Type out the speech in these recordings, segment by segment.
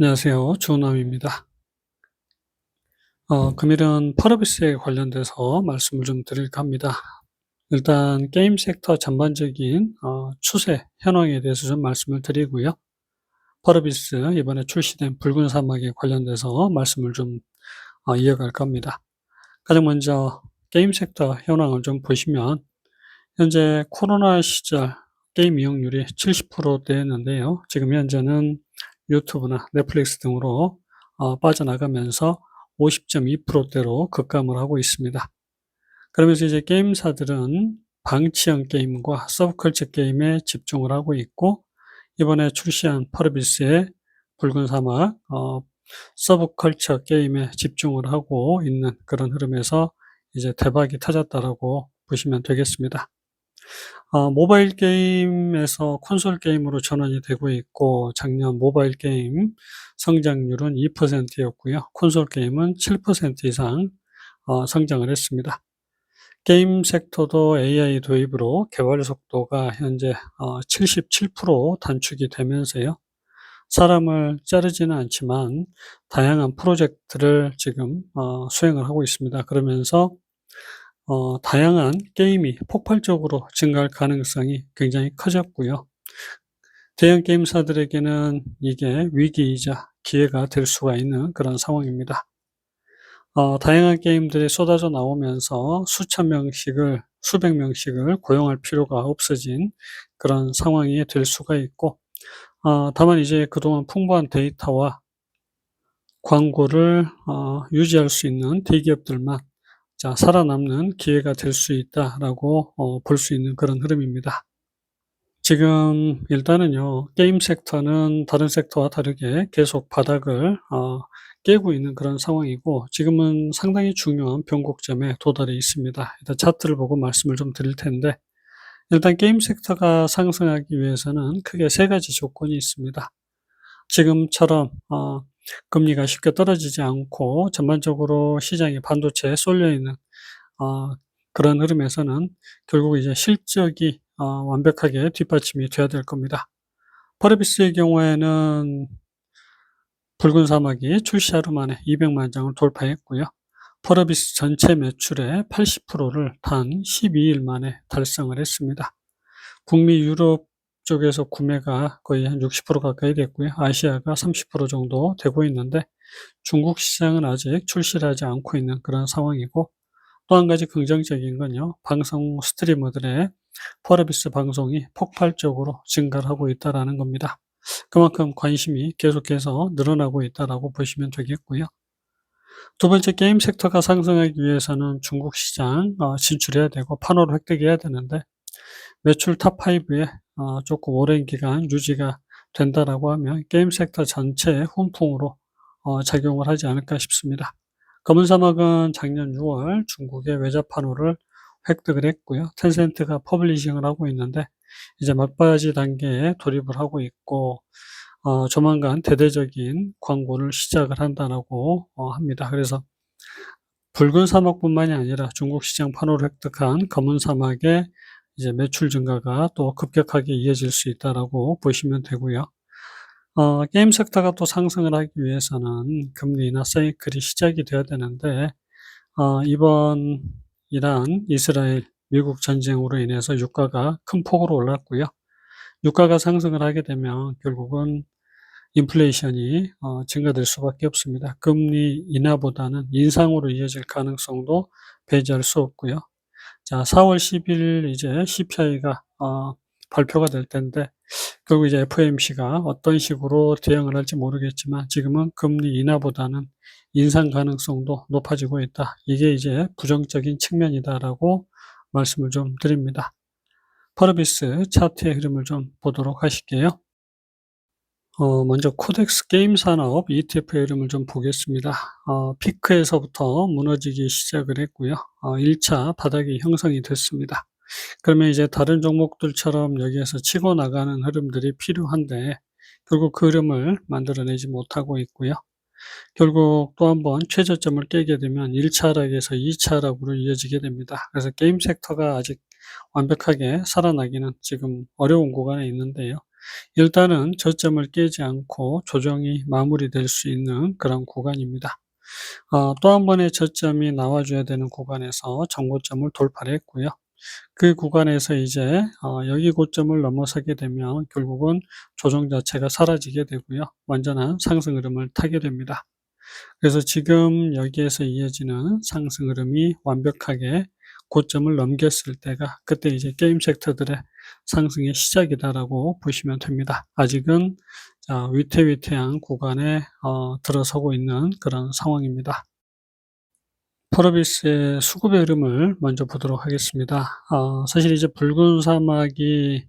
안녕하세요. 주호남입니다. 금일은 펄어비스에 관련돼서 말씀을 좀 드릴까 합니다. 일단 게임 섹터 전반적인 추세, 현황에 대해서 좀 말씀을 드리고요. 펄어비스 이번에 출시된 붉은 사막에 관련돼서 말씀을 좀 이어갈까 합니다. 가장 먼저 게임 섹터 현황을 좀 보시면 현재 코로나 시절 게임 이용률이 70%대였는데요. 지금 현재는 유튜브나 넷플릭스 등으로 빠져나가면서 50.2%대로 급감을 하고 있습니다. 그러면서 이제 게임사들은 방치형 게임과 서브컬처 게임에 집중을 하고 있고, 이번에 출시한 펄어비스의 붉은 사막 서브컬처 게임에 집중을 하고 있는 그런 흐름에서 이제 대박이 터졌다라고 보시면 되겠습니다. 모바일 게임에서 콘솔 게임으로 전환이 되고 있고, 작년 모바일 게임 성장률은 2%였고요. 콘솔 게임은 7% 이상 성장을 했습니다. 게임 섹터도 AI 도입으로 개발 속도가 현재 77% 단축이 되면서요. 사람을 자르지는 않지만 다양한 프로젝트를 지금 수행을 하고 있습니다. 그러면서 다양한 게임이 폭발적으로 증가할 가능성이 굉장히 커졌고요. 대형 게임사들에게는 이게 위기이자 기회가 될 수가 있는 그런 상황입니다. 다양한 게임들이 쏟아져 나오면서 수천 명씩을, 수백 명씩을 고용할 필요가 없어진 그런 상황이 될 수가 있고, 다만 이제 그동안 풍부한 데이터와 광고를 유지할 수 있는 대기업들만 살아남는 기회가 될 수 있다라고 볼 수 있는 그런 흐름입니다. 지금 일단은요, 게임 섹터는 다른 섹터와 다르게 계속 바닥을 깨고 있는 그런 상황이고, 지금은 상당히 중요한 변곡점에 도달해 있습니다. 일단 차트를 보고 말씀을 좀 드릴 텐데, 일단 게임 섹터가 상승하기 위해서는 크게 세 가지 조건이 있습니다. 지금처럼 금리가 쉽게 떨어지지 않고 전반적으로 시장이 반도체에 쏠려 있는 그런 흐름에서는 결국 이제 실적이 완벽하게 뒷받침이 돼야 될 겁니다. 펄어비스의 경우에는 붉은 사막이 출시 하루 만에 200만 장을 돌파했고요. 펄어비스 전체 매출의 80%를 단 12일 만에 달성을 했습니다. 북미, 유럽 쪽에서 구매가 거의 한 60% 가까이 됐고요. 아시아가 30% 정도 되고 있는데, 중국 시장은 아직 출시를 하지 않고 있는 그런 상황이고, 또 한 가지 긍정적인 건요, 방송 스트리머들의 펄어비스 방송이 폭발적으로 증가를 하고 있다라는 겁니다. 그만큼 관심이 계속해서 늘어나고 있다라고 보시면 되겠고요. 두 번째, 게임 섹터가 상승하기 위해서는 중국 시장 진출해야 되고 판호를 획득해야 되는데, 매출 탑5에 조금 오랜 기간 유지가 된다라고 하면 게임 섹터 전체의 훈풍으로 작용을 하지 않을까 싶습니다. 검은 사막은 작년 6월 중국의 외자 판호를 획득을 했고요. 텐센트가 퍼블리싱을 하고 있는데 이제 막바지 단계에 돌입을 하고 있고, 조만간 대대적인 광고를 시작을 한다라고 합니다. 그래서 붉은 사막뿐만이 아니라 중국 시장 판호를 획득한 검은 사막의 이제 매출 증가가 또 급격하게 이어질 수 있다라고 보시면 되고요. 게임 섹터가 또 상승을 하기 위해서는 금리나 사이클이 시작이 돼야 되는데, 이번 이란, 이스라엘, 미국 전쟁으로 인해서 유가가 큰 폭으로 올랐고요. 유가가 상승을 하게 되면 결국은 인플레이션이 증가될 수밖에 없습니다. 금리 인하보다는 인상으로 이어질 가능성도 배제할 수 없고요. 자, 4월 10일 이제 CPI가 발표가 될 텐데, 결국 이제 FOMC가 어떤 식으로 대응을 할지 모르겠지만 지금은 금리 인하보다는 인상 가능성도 높아지고 있다. 이게 이제 부정적인 측면이다라고 말씀을 좀 드립니다. 펄어비스 차트의 흐름을 좀 보도록 하실게요. 먼저 코덱스 게임 산업 ETF의 흐름을 좀 보겠습니다. 피크에서부터 무너지기 시작을 했고요. 1차 바닥이 형성이 됐습니다. 그러면 이제 다른 종목들처럼 여기에서 치고 나가는 흐름들이 필요한데 결국 그 흐름을 만들어내지 못하고 있고요. 결국 또 한 번 최저점을 깨게 되면 1차 하락에서 2차 하락으로 이어지게 됩니다. 그래서 게임 섹터가 아직 완벽하게 살아나기는 지금 어려운 구간에 있는데요. 일단은 저점을 깨지 않고 조정이 마무리될 수 있는 그런 구간입니다. 또 한 번의 저점이 나와줘야 되는 구간에서 전고점을 돌파를 했고요. 그 구간에서 이제 여기 고점을 넘어서게 되면 결국은 조정 자체가 사라지게 되고요. 완전한 상승 흐름을 타게 됩니다. 그래서 지금 여기에서 이어지는 상승 흐름이 완벽하게 고점을 넘겼을 때가 그때 이제 게임 섹터들의 상승의 시작이다라고 보시면 됩니다. 아직은 위태위태한 구간에 들어서고 있는 그런 상황입니다. 펄어비스의 수급의 흐름을 먼저 보도록 하겠습니다. 사실 이제 붉은 사막이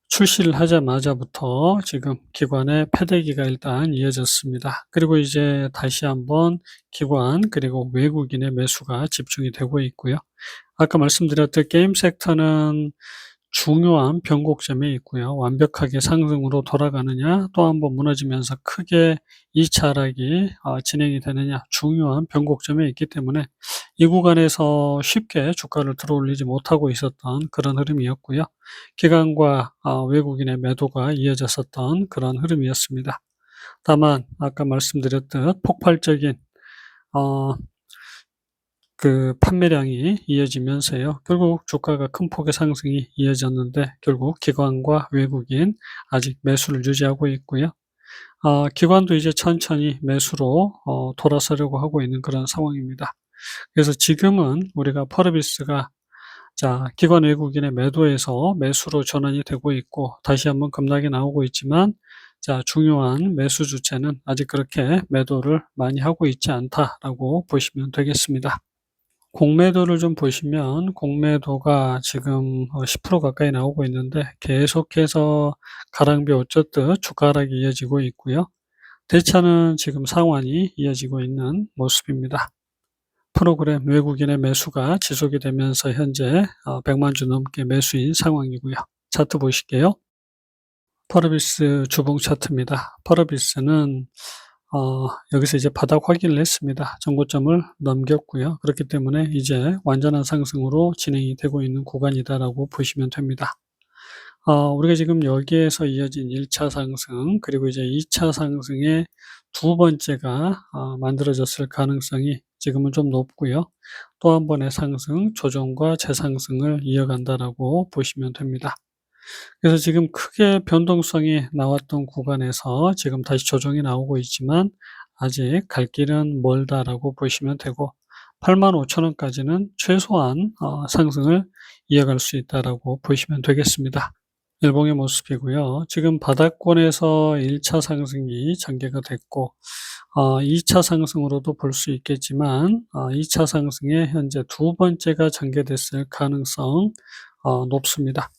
출시를 하자마자부터 지금 기관의 패대기가 일단 이어졌습니다. 그리고 이제 다시 한번 기관 그리고 외국인의 매수가 집중이 되고 있고요. 아까 말씀드렸듯 게임 섹터는 중요한 변곡점에 있고요. 완벽하게 상승으로 돌아가느냐 또 한번 무너지면서 크게 2차 하락이 진행이 되느냐 중요한 변곡점에 있기 때문에 이 구간에서 쉽게 주가를 들어올리지 못하고 있었던 그런 흐름이었고요. 기관과 외국인의 매도가 이어졌었던 그런 흐름이었습니다. 다만 아까 말씀드렸듯 폭발적인 어 그 판매량이 이어지면서요. 결국 주가가 큰 폭의 상승이 이어졌는데 결국 기관과 외국인 아직 매수를 유지하고 있고요. 기관도 이제 천천히 매수로 돌아서려고 하고 있는 그런 상황입니다. 그래서 지금은 우리가 펄어비스가 기관 외국인의 매도에서 매수로 전환이 되고 있고 다시 한번 급락이 나오고 있지만 중요한 매수 주체는 아직 그렇게 매도를 많이 하고 있지 않다라고 보시면 되겠습니다. 공매도를 좀 보시면 공매도가 지금 10% 가까이 나오고 있는데 계속해서 가랑비 옷젓듯 주가 하락이 이어지고 있고요. 대차는 지금 상환이 이어지고 있는 모습입니다. 프로그램 외국인의 매수가 지속이 되면서 현재 100만 주 넘게 매수인 상황이고요. 차트 보실게요. 펄어비스 주봉 차트입니다. 펄어비스는 여기서 이제 바닥 확인을 했습니다. 전고점을 넘겼고요. 그렇기 때문에 이제 완전한 상승으로 진행이 되고 있는 구간이다라고 보시면 됩니다. 우리가 지금 여기에서 이어진 1차 상승 그리고 이제 2차 상승의 두 번째가 만들어졌을 가능성이 지금은 좀 높고요. 또 한 번의 상승, 조정과 재상승을 이어간다라고 보시면 됩니다. 그래서 지금 크게 변동성이 나왔던 구간에서 지금 다시 조정이 나오고 있지만 아직 갈 길은 멀다라고 보시면 되고 85,000원까지는 최소한 상승을 이어갈 수 있다라고 보시면 되겠습니다. 일봉의 모습이고요. 지금 바닥권에서 1차 상승이 전개가 됐고 2차 상승으로도 볼 수 있겠지만 2차 상승에 현재 두 번째가 전개됐을 가능성 높습니다.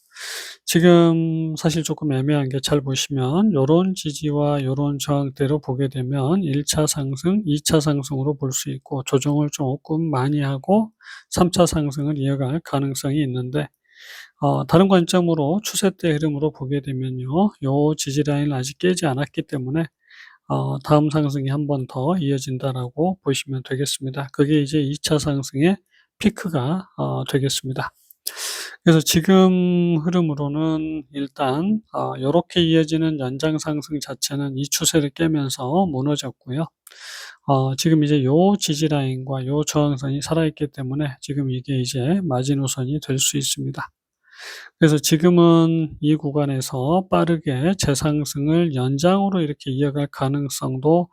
지금 사실 조금 애매한 게 잘 보시면 요런 지지와 요런 저항대로 보게 되면 1차 상승, 2차 상승으로 볼 수 있고 조정을 조금 많이 하고 3차 상승을 이어갈 가능성이 있는데 다른 관점으로 추세대 흐름으로 보게 되면요. 요 지지 라인을 아직 깨지 않았기 때문에 다음 상승이 한 번 더 이어진다라고 보시면 되겠습니다. 그게 이제 2차 상승의 피크가 되겠습니다. 그래서 지금 흐름으로는 일단 요렇게 이어지는 연장 상승 자체는 이 추세를 깨면서 무너졌고요. 지금 이제 요 지지 라인과 요 저항선이 살아있기 때문에 지금 이게 이제 마지노선이 될 수 있습니다. 그래서 지금은 이 구간에서 빠르게 재상승을 연장으로 이렇게 이어갈 가능성도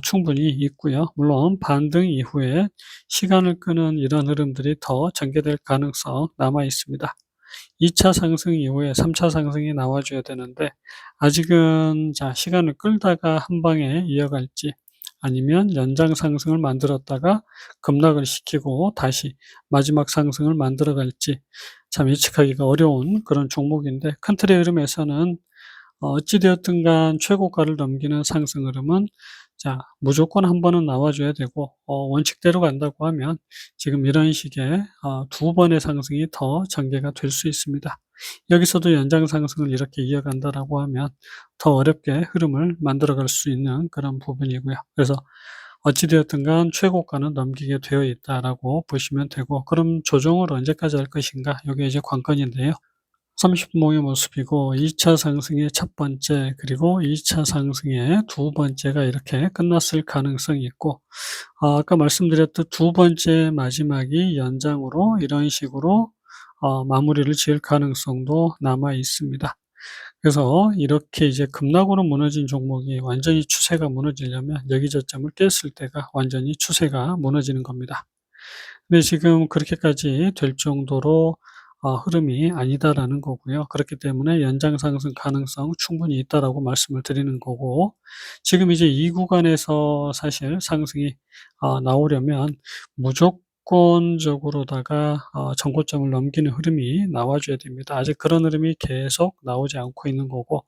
충분히 있고요. 물론 반등 이후에 시간을 끄는 이런 흐름들이 더 전개될 가능성 남아 있습니다. 2차 상승 이후에 3차 상승이 나와줘야 되는데 아직은 시간을 끌다가 한 방에 이어갈지 아니면 연장 상승을 만들었다가 급락을 시키고 다시 마지막 상승을 만들어 갈지 참 예측하기가 어려운 그런 종목인데 큰 틀의 흐름에서는 어찌 되었든 간 최고가를 넘기는 상승 흐름은 무조건 한 번은 나와줘야 되고 원칙대로 간다고 하면 지금 이런 식의 두 번의 상승이 더 전개가 될 수 있습니다. 여기서도 연장 상승을 이렇게 이어간다라고 하면 더 어렵게 흐름을 만들어 갈 수 있는 그런 부분이고요. 그래서 어찌 되었든 간 최고가는 넘기게 되어 있다라고 보시면 되고 그럼 조정을 언제까지 할 것인가? 이게 이제 관건인데요. 30분봉의 모습이고 2차 상승의 첫 번째 그리고 2차 상승의 두 번째가 이렇게 끝났을 가능성이 있고 아까 말씀드렸던 두 번째 마지막이 연장으로 이런 식으로 마무리를 지을 가능성도 남아 있습니다. 그래서 이렇게 이제 급락으로 무너진 종목이 완전히 추세가 무너지려면 여기 저점을 깼을 때가 완전히 추세가 무너지는 겁니다. 근데 지금 그렇게까지 될 정도로 흐름이 아니다라는 거고요. 그렇기 때문에 연장 상승 가능성 충분히 있다라고 말씀을 드리는 거고, 지금 이제 이 구간에서 사실 상승이 나오려면 무조건적으로다가 전고점을 넘기는 흐름이 나와줘야 됩니다. 아직 그런 흐름이 계속 나오지 않고 있는 거고,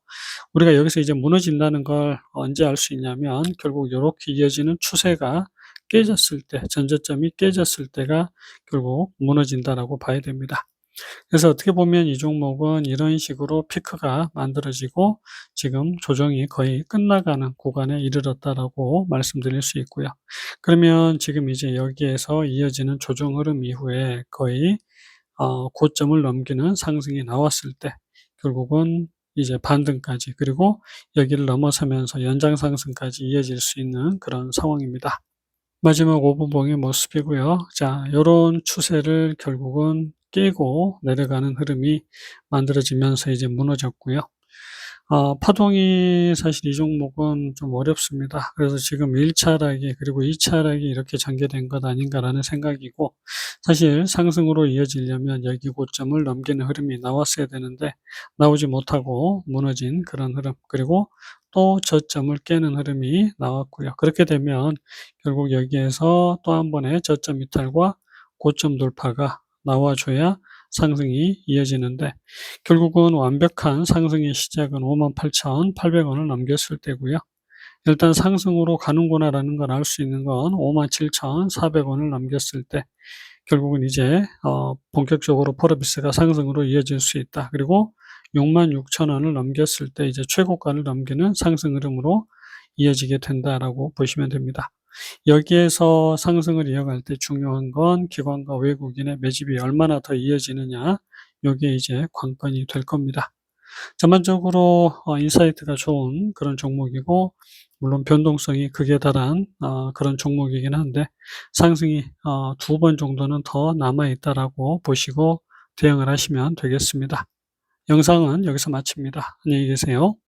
우리가 여기서 이제 무너진다는 걸 언제 알 수 있냐면 결국 요렇게 이어지는 추세가 깨졌을 때, 전저점이 깨졌을 때가 결국 무너진다라고 봐야 됩니다. 그래서 어떻게 보면 이 종목은 이런 식으로 피크가 만들어지고 지금 조정이 거의 끝나가는 구간에 이르렀다라고 말씀드릴 수 있고요. 그러면 지금 이제 여기에서 이어지는 조정 흐름 이후에 거의 고점을 넘기는 상승이 나왔을 때 결국은 이제 반등까지 그리고 여기를 넘어서면서 연장 상승까지 이어질 수 있는 그런 상황입니다. 마지막 5 분봉의 모습이고요. 자, 요런 추세를 결국은 깨고 내려가는 흐름이 만들어지면서 이제 무너졌고요. 파동이 사실 이 종목은 좀 어렵습니다. 그래서 지금 1 차락이 그리고 2 차락이 이렇게 전개된 것 아닌가라는 생각이고, 사실 상승으로 이어지려면 여기 고점을 넘기는 흐름이 나왔어야 되는데 나오지 못하고 무너진 그런 흐름, 그리고 또 저점을 깨는 흐름이 나왔고요. 그렇게 되면 결국 여기에서 또 한 번의 저점 이탈과 고점 돌파가 나와줘야 상승이 이어지는데, 결국은 완벽한 상승의 시작은 58,800원을 넘겼을 때고요. 일단 상승으로 가는구나라는 걸 알 수 있는 건 57,400원을 넘겼을 때 결국은 이제 본격적으로 포레비스가 상승으로 이어질 수 있다. 그리고 66,000원을 넘겼을 때 이제 최고가를 넘기는 상승 흐름으로 이어지게 된다라고 보시면 됩니다. 여기에서 상승을 이어갈 때 중요한 건 기관과 외국인의 매집이 얼마나 더 이어지느냐, 요게 이제 관건이 될 겁니다. 전반적으로 인사이트가 좋은 그런 종목이고, 물론 변동성이 극에 달한 그런 종목이긴 한데 상승이 2번 정도는 더 남아 있다라고 보시고 대응을 하시면 되겠습니다. 영상은 여기서 마칩니다. 안녕히 계세요.